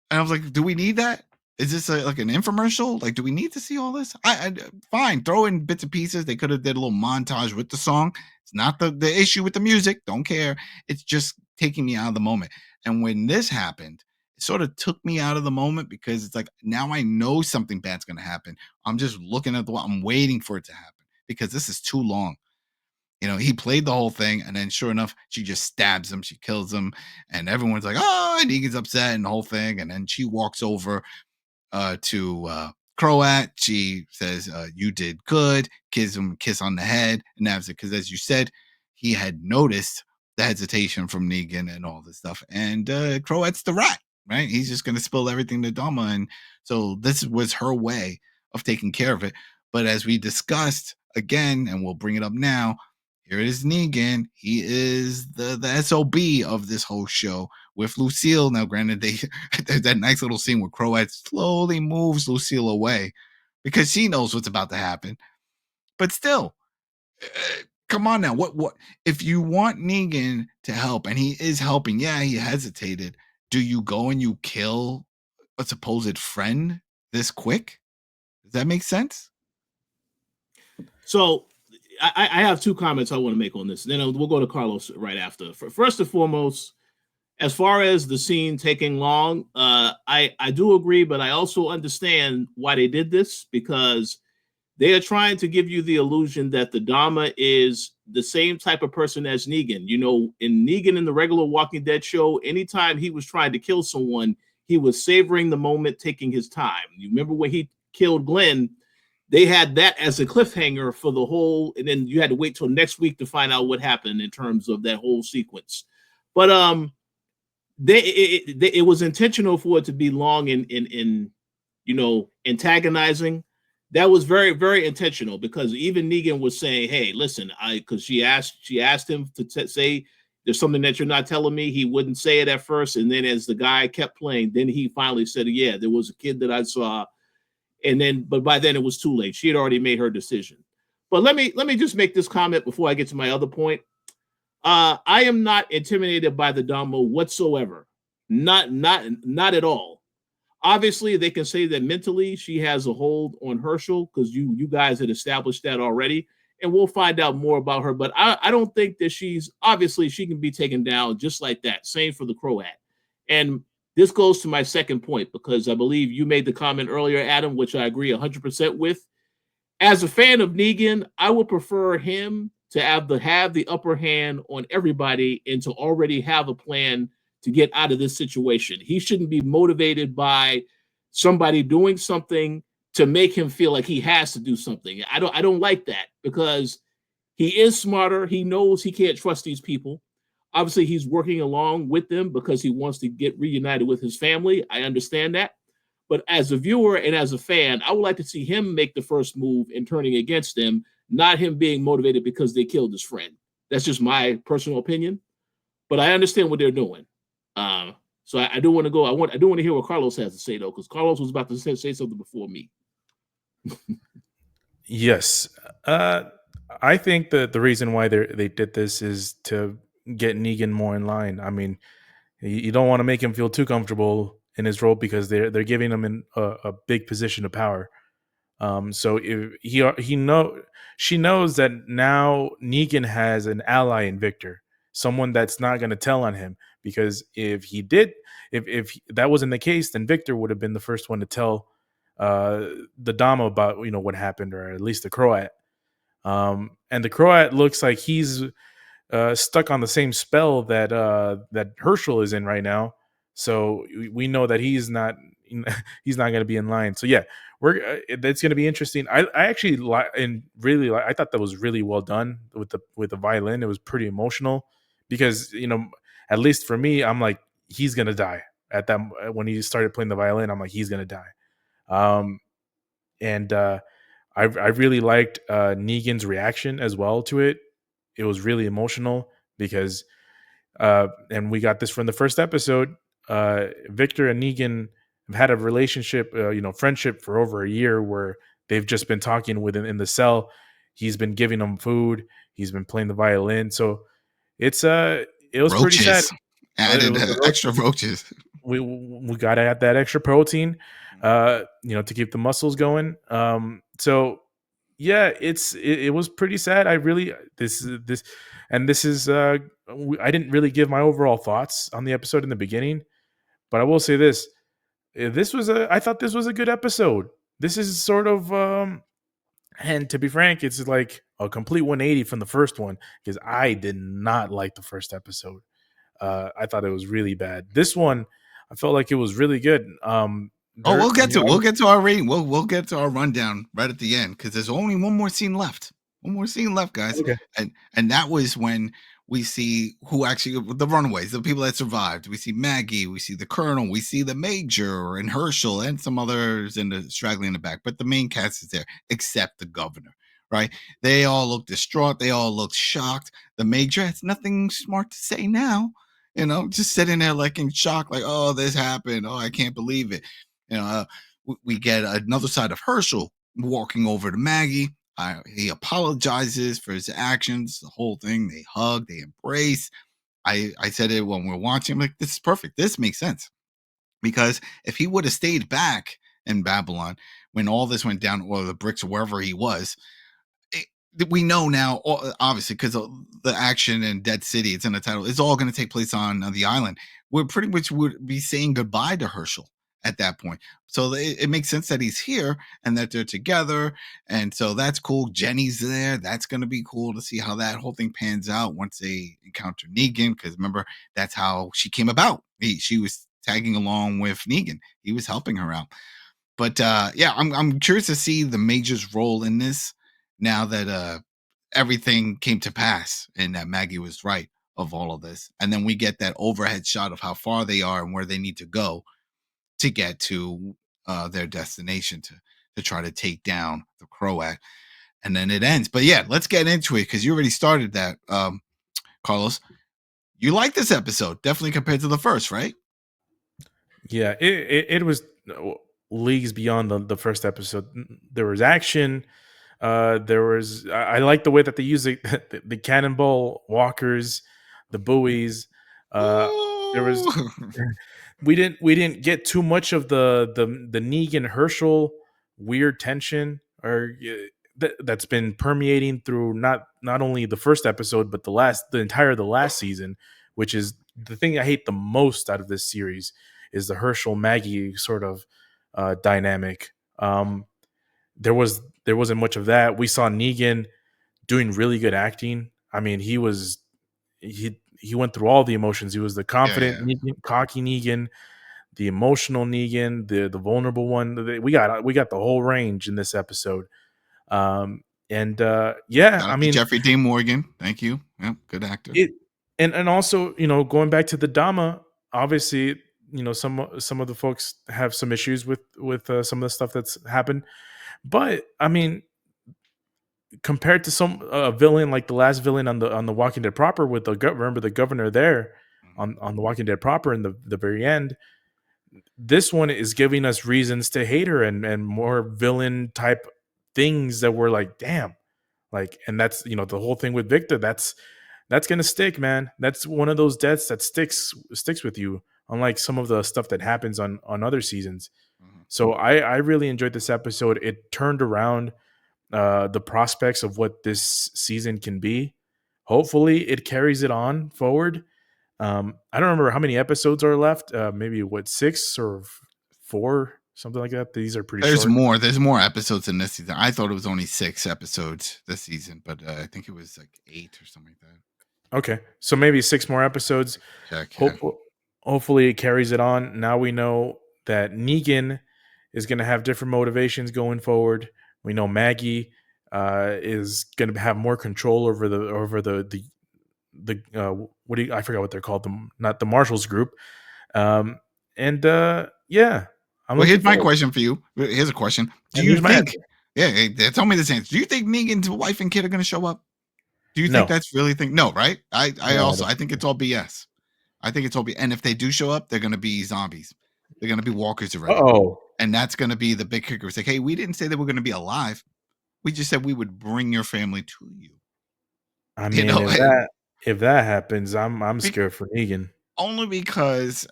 And I was like, do we need that? Is this like an infomercial? Like, do we need to see all this? I fine, throw in bits and pieces. They could have did a little montage with the song. It's not the issue with the music. Don't care. It's just taking me out of the moment. And when this happened, it sort of took me out of the moment because it's like, now I know something bad's going to happen. I'm just looking at I'm waiting for it to happen because this is too long. You know, he played the whole thing, and then sure enough, she just stabs him. She kills him, and everyone's like, "Oh!" And he gets upset and the whole thing. And then she walks over to Croat. She says, "You did good." Gives him a kiss on the head, and that's it. Because as you said, he had noticed the hesitation from Negan and all this stuff. And Croat's the rat, right? He's just going to spill everything to Dama, and so this was her way of taking care of it. But as we discussed again, and we'll bring it up now, here is Negan. He is the SOB of this whole show with Lucille. Now, granted, there's that nice little scene where Croat slowly moves Lucille away because she knows what's about to happen. But still, come on now. What if you want Negan to help and he is helping? Yeah, he hesitated. Do you go and you kill a supposed friend this quick? Does that make sense? So I have two comments I want to make on this. Then we'll go to Carlos right after. First and foremost, as far as the scene taking long, I do agree, but I also understand why they did this because they are trying to give you the illusion that the Dama is the same type of person as Negan. You know, in Negan in the regular Walking Dead show, anytime he was trying to kill someone, he was savoring the moment, taking his time. You remember when he killed Glenn? They had that as a cliffhanger for the whole, and then you had to wait till next week to find out what happened in terms of that whole sequence. But it was intentional for it to be long in antagonizing. That was very, very intentional because even Negan was saying, "Hey, listen," because she asked him to say there's something that you're not telling me. He wouldn't say it at first, and then as the guy kept playing, then he finally said, "Yeah, there was a kid that I saw." And then, but by then it was too late. She had already made her decision. But let me just make this comment before I get to my other point. I am not intimidated by the Dama whatsoever. Not at all. Obviously, they can say that mentally she has a hold on Herschel because you guys had established that already, and we'll find out more about her. But I don't think that she can be taken down just like that. Same for the Croat. And this goes to my second point because I believe you made the comment earlier, Adam, which I agree 100% with. As a fan of Negan, I would prefer him to have the upper hand on everybody and to already have a plan to get out of this situation. He shouldn't be motivated by somebody doing something to make him feel like he has to do something. I don't like that because he is smarter. He knows he can't trust these people. Obviously, he's working along with them because he wants to get reunited with his family. I understand that. But as a viewer and as a fan, I would like to see him make the first move in turning against them, not him being motivated because they killed his friend. That's just my personal opinion. But I understand what they're doing. So I do want to go. I do want to hear what Carlos has to say, though, because Carlos was about to say something before me. Yes. I think that the reason why they did this is to get Negan more in line. I mean, you don't want to make him feel too comfortable in his role because they're giving him in a big position of power. So if she knows that now Negan has an ally in Victor. someone that's not going to tell on him, because if he did, if that wasn't the case, then Victor would have been the first one to tell the Dama about what happened, or at least the Croat. And the Croat looks like he's stuck on the same spell that Herschel is in right now. So we know that he's not he's not going to be in line. So yeah, that's going to be interesting. I actually I thought that was really well done with the violin. It was pretty emotional because at least for me, I'm like, he's going to die at that when he started playing the violin. I'm like, he's going to die. And I really liked Negan's reaction as well to it. It was really emotional because, and we got this from the first episode. Victor and Negan have had a relationship, friendship for over a year, where they've just been talking within in the cell. He's been giving them food. He's been playing the violin. So it was pretty sad. Added extra roaches. We got to add that extra protein, to keep the muscles going. So yeah, it was pretty sad. I really this is I didn't really give my overall thoughts on the episode in the beginning, but I will say this: I thought this was a good episode. This is sort of and to be frank, it's like a complete 180 from the first one, because I did not like the first episode. I thought it was really bad. This one, I felt like it was really good. We'll get to our rating. We'll get to our rundown right at the end, because there's only one more scene left. One more scene left, guys. Okay. And that was when we see who actually, the runaways, the people that survived. We see Maggie, we see the Colonel, we see the Major and Herschel and some others straggling in the back. But the main cast is there, except the Governor, right? They all look distraught. They all look shocked. The Major has nothing smart to say now, just sitting there like in shock, like, oh, this happened. Oh, I can't believe it. We get another side of Herschel walking over to Maggie. He apologizes for his actions, the whole thing. They hug, they embrace. I said it when we're watching. I'm like, this is perfect. This makes sense. Because if he would have stayed back in Babylon when all this went down, or the bricks, or wherever he was, we know now, obviously, because the action in Dead City, it's in the title, it's all going to take place on the island. We pretty much would be saying goodbye to Herschel at that point. So it makes sense that he's here and that they're together. And so that's cool. Jenny's there. That's going to be cool to see how that whole thing pans out once they encounter Negan. Because remember, that's how she came about. She was tagging along with Negan. He was helping her out. But yeah, I'm curious to see the Major's role in this, now that everything came to pass and that Maggie was right of all of this. And then we get that overhead shot of how far they are and where they need to go to get to their destination to try to take down the Croat. And then it ends. But yeah, let's get into it, because you already started that, Carlos. You like this episode, definitely, compared to the first, right? Yeah, it was leagues beyond the first episode. There was action. I like the way that they use the cannonball walkers, the buoys. There was we didn't get too much of the Negan Herschel weird tension, or that's been permeating through not only the first episode, but the last season, which is the thing I hate the most out of this series, is the Herschel Maggie sort of dynamic. There wasn't much of that. We saw Negan doing really good acting. I mean, he went through all the emotions. He was the confident Negan, cocky Negan, the emotional Negan, the vulnerable one. We got the whole range in this episode. Yeah, I mean, Jeffrey Dean Morgan, thank you. Yeah, good actor. And also, going back to the Dama, obviously, some of the folks have some issues with some of the stuff that's happened. But I mean, compared to some villain like the last villain on the Walking Dead proper, with remember the governor there on the Walking Dead proper in the very end, this one is giving us reasons to hate her and more villain type things that we're like, damn, like, and that's the whole thing with Victor. That's gonna stick, man. That's one of those deaths that sticks with you, unlike some of the stuff that happens on other seasons. So I really enjoyed this episode. It turned around the prospects of what this season can be. hopefully it carries it on forward. I don't remember how many episodes are left. Maybe 6 or 4, something like that. These are pretty There's short. more. There's more episodes in this season. I thought it was only 6 episodes this season, but I think it was like 8 or something like that. Okay, so maybe 6 more episodes. Check. Yeah. Hopefully it carries it on. Now we know that Negan is going to have different motivations going forward. We know Maggie is going to have more control over the I forgot what they're called, not the Marshals group. Yeah, I'm Well, here's my forward. question for you. Here's a question. Do And you here's my think? answer. Yeah, tell me this answer. Do you think Negan's wife and kid are going to show up? Do you No. think that's really thing? No, right? I No, also I think it's all BS. I think it's all and if they do show up, they're going to be zombies. They're going to be walkers already. Uh-oh. And that's going to be the big kicker. It's like, hey, we didn't say they were going to be alive. We just said we would bring your family to you. I mean, if that happens, I'm scared for Negan. Only because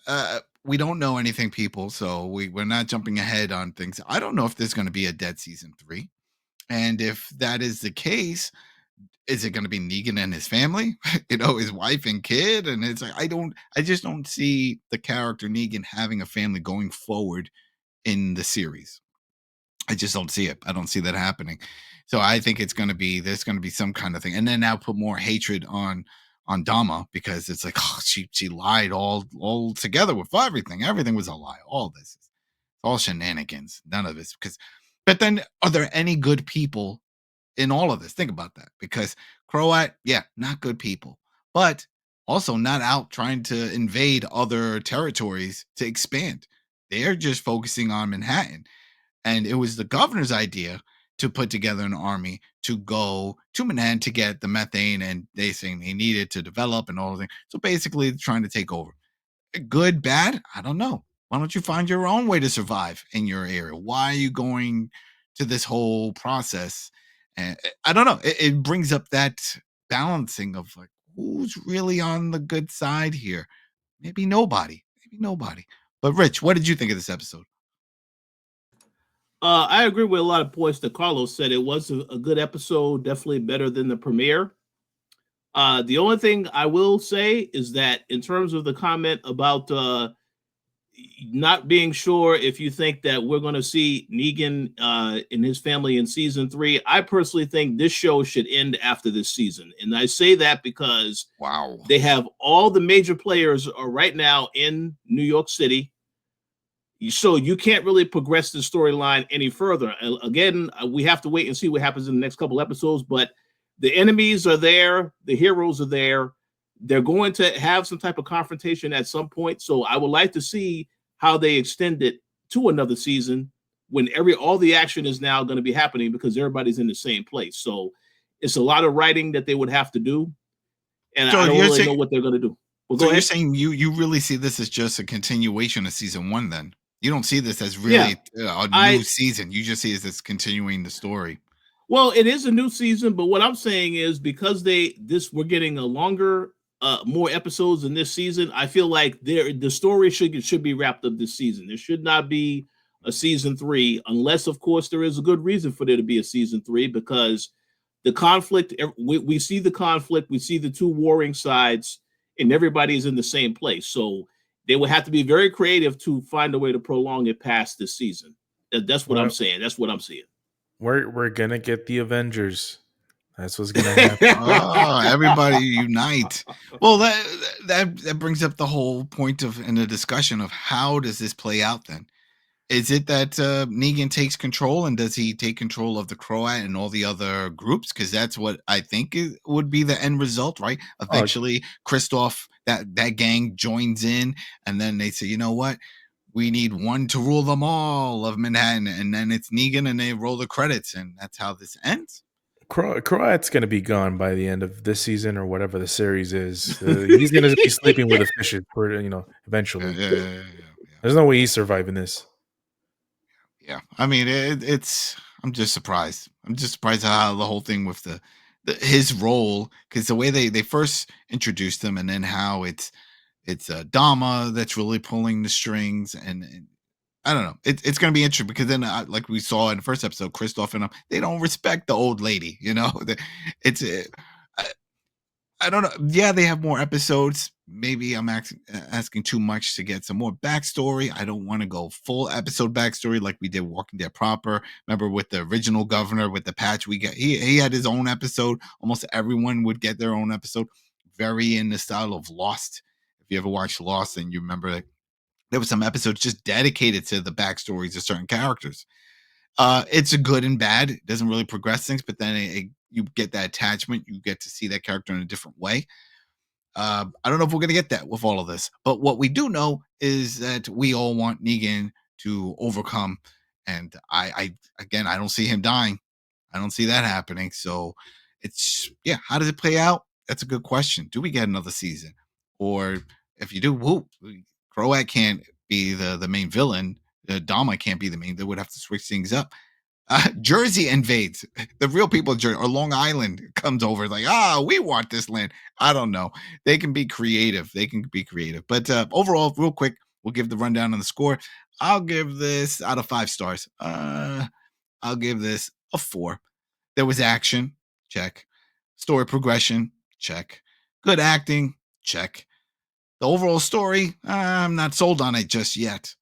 we don't know anything, people. So we're not jumping ahead on things. I don't know if there's going to be a Dead season 3. And if that is the case, is it going to be Negan and his family? His wife and kid? And it's like, I just don't see the character Negan having a family going forward in the series. I just don't see it. I don't see that happening. So I think there's going to be some kind of thing. And then now put more hatred on Dama, because it's like, oh, she lied all together with everything. Everything was a lie. All this is all shenanigans. None of this. But then, are there any good people in all of this? Think about that. Because Croat, yeah, not good people, but also not out trying to invade other territories to expand. They're just focusing on Manhattan. And it was the governor's idea to put together an army to go to Manhattan to get the methane, and they saying they needed to develop and all the things. So basically trying to take over. Good, bad? I don't know. Why don't you find your own way to survive in your area? Why are you going to this whole process? And I don't know. It brings up that balancing of like, who's really on the good side here? Maybe nobody. But Rich, what did you think of this episode? I agree with a lot of points that Carlos said. It was a good episode, definitely better than the premiere. The only thing I will say is that in terms of the comment about not being sure if you think that we're going to see Negan and his family in season 3, I personally think this show should end after this season. And I say that because they have all the major players are right now in New York City. So you can't really progress the storyline any further. Again, we have to wait and see what happens in the next couple episodes, but the enemies are there. The heroes are there. They're going to have some type of confrontation at some point. So I would like to see how they extend it to another season when all the action is now going to be happening because everybody's in the same place. So it's a lot of writing that they would have to do. And So I don't really know what they're going to do. Well, so you're saying you really see this as just a continuation of season 1 then? You don't see this as really a new season. You just see it as continuing the story. Well, it is a new season, but what I'm saying is because we're getting a longer, more episodes in this season. I feel like the story should be wrapped up this season. There should not be a season 3 unless, of course, there is a good reason for there to be a season 3 because the conflict. We see the conflict. We see the two warring sides, and everybody's in the same place. So they would have to be very creative to find a way to prolong it past this season. That's what I'm saying. That's what I'm seeing. We're gonna get the Avengers. That's what's gonna happen. Everybody unite. Well, that brings up the whole point in the discussion of how does this play out then? Is it that Negan takes control, and does he take control of the Croat and all the other groups? Because that's what I think would be the end result, right? Eventually, Christoph, that gang joins in, and then they say, you know what? We need one to rule them all of Manhattan, and then it's Negan, and they roll the credits, and that's how this ends. Croat's going to be gone by the end of this season or whatever the series is. He's going to be sleeping with the fishes, eventually. Yeah. There's no way he's surviving this. Yeah, I mean, I'm just surprised. I'm just surprised how the whole thing with his role, because the way they first introduced him, and then how it's Dama that's really pulling the strings, and I don't know. It's going to be interesting because then, like we saw in the first episode, Christoph and them, they don't respect the old lady. I don't know. Yeah, they have more episodes. Maybe I'm asking too much to get some more backstory. I don't want to go full episode backstory like we did Walking Dead proper. Remember with the original governor with the patch we got, he had his own episode. Almost everyone would get their own episode. Very in the style of Lost. If you ever watched Lost and you remember like, there were some episodes just dedicated to the backstories of certain characters. It's a good and bad. It doesn't really progress things, but then you get that attachment. You get to see that character in a different way. I don't know if we're going to get that with all of this, but what we do know is that we all want Negan to overcome. And again, I don't see him dying. I don't see that happening. So yeah. How does it play out? That's a good question. Do we get another season? Or if you do, whoop, Croat can't be the main villain. Dama can't be the main. They would have to switch things up. Jersey invades. The real people of Jersey or Long Island comes over like, we want this land. I don't know. They can be creative. But overall, real quick, we'll give the rundown on the score. I'll give this out of 5 stars. I'll give this a 4. There was action. Check. Story progression. Check. Good acting. Check. The overall story, I'm not sold on it just yet.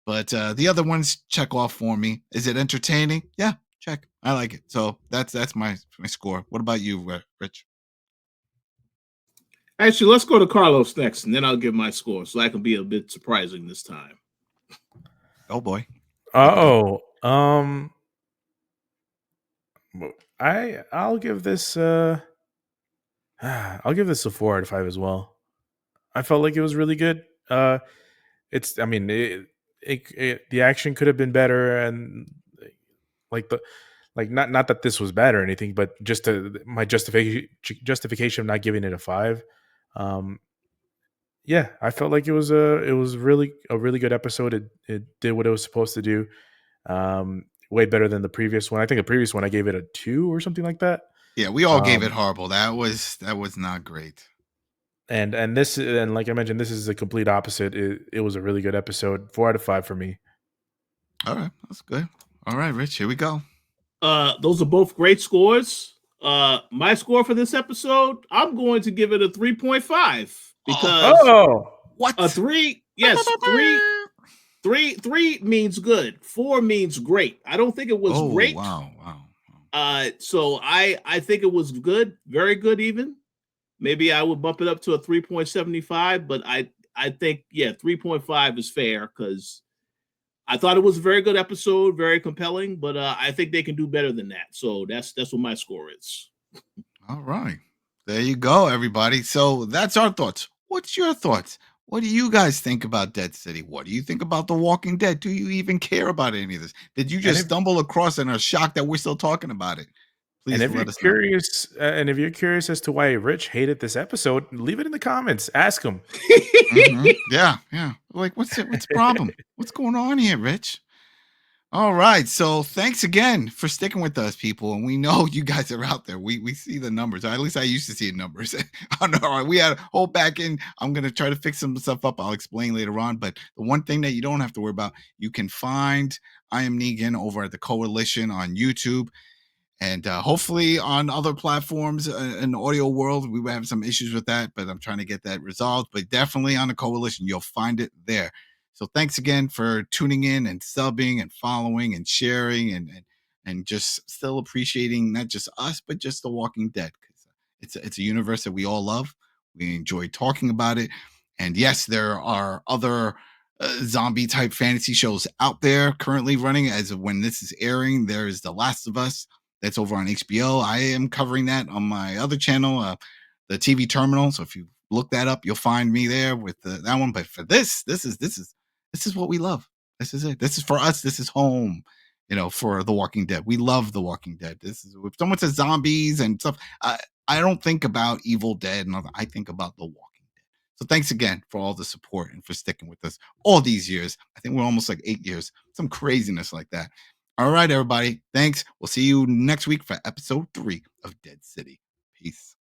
But the other ones check off for me. Is it entertaining? Yeah, check. I like it. So that's my score. What about you, Rich? Actually, let's go to Carlos next, and then I'll give my score, so I can be a bit surprising this time. Oh boy. I'll give this a 4 out of 5 as well. I felt like it was really good. The action could have been better, and not that this was bad or anything, but just my justification of not giving it a 5. Yeah, I felt like it was really a really good episode. It did what it was supposed to do. Way better than the previous one. I think the previous one I gave it a 2 or something like that. Yeah, we all gave it horrible. That was not great. And like I mentioned, this is the complete opposite. It was a really good episode. 4 out of 5 for me. All right, that's good. All right, Rich, here we go. Those are both great scores. My score for this episode, I'm going to give it a 3.5 because what? A 3? Yes, 3 means good. 4 means great. I don't think it was great. Wow. So I think it was good, very good even. Maybe I would bump it up to a 3.75, but I think 3.5 is fair because I thought it was a very good episode, very compelling, but I think they can do better than that. So that's what my score is. All right. There you go, everybody. So that's our thoughts. What's your thoughts? What do you guys think about Dead City? What do you think about The Walking Dead? Do you even care about any of this? Did you just stumble across and are shocked that we're still talking about it? Please and if you're curious, and if you're curious as to why Rich hated this episode, leave it in the comments. Ask him. Mm-hmm. Yeah. Like, what's the problem? What's going on here, Rich? All right. So thanks again for sticking with us, people. And we know you guys are out there. We see the numbers. Or at least I used to see the numbers. I don't know. We had a whole back end. I'm going to try to fix some stuff up. I'll explain later on. But the one thing that you don't have to worry about, you can find I Am Negan over at the Koalition on YouTube. And hopefully on other platforms in the audio world, we will have some issues with that, but I'm trying to get that resolved. But definitely on the Koalition, you'll find it there. So thanks again for tuning in and subbing and following and sharing and just still appreciating not just us, but just The Walking Dead. It's a universe that we all love. We enjoy talking about it. And yes, there are other zombie type fantasy shows out there currently running as of when this is airing. There is The Last of Us. That's over on HBO. I am covering that on my other channel, the TV Terminal. So if you look that up, you'll find me there with that one. But for this is what we love. This is it. This is for us. This is home. For The Walking Dead. We love The Walking Dead. This is if someone says zombies and stuff. I don't think about Evil Dead and I think about The Walking Dead. So thanks again for all the support and for sticking with us all these years. I think we're almost like 8 years. Some craziness like that. All right, everybody. Thanks. We'll see you next week for episode 3 of Dead City. Peace.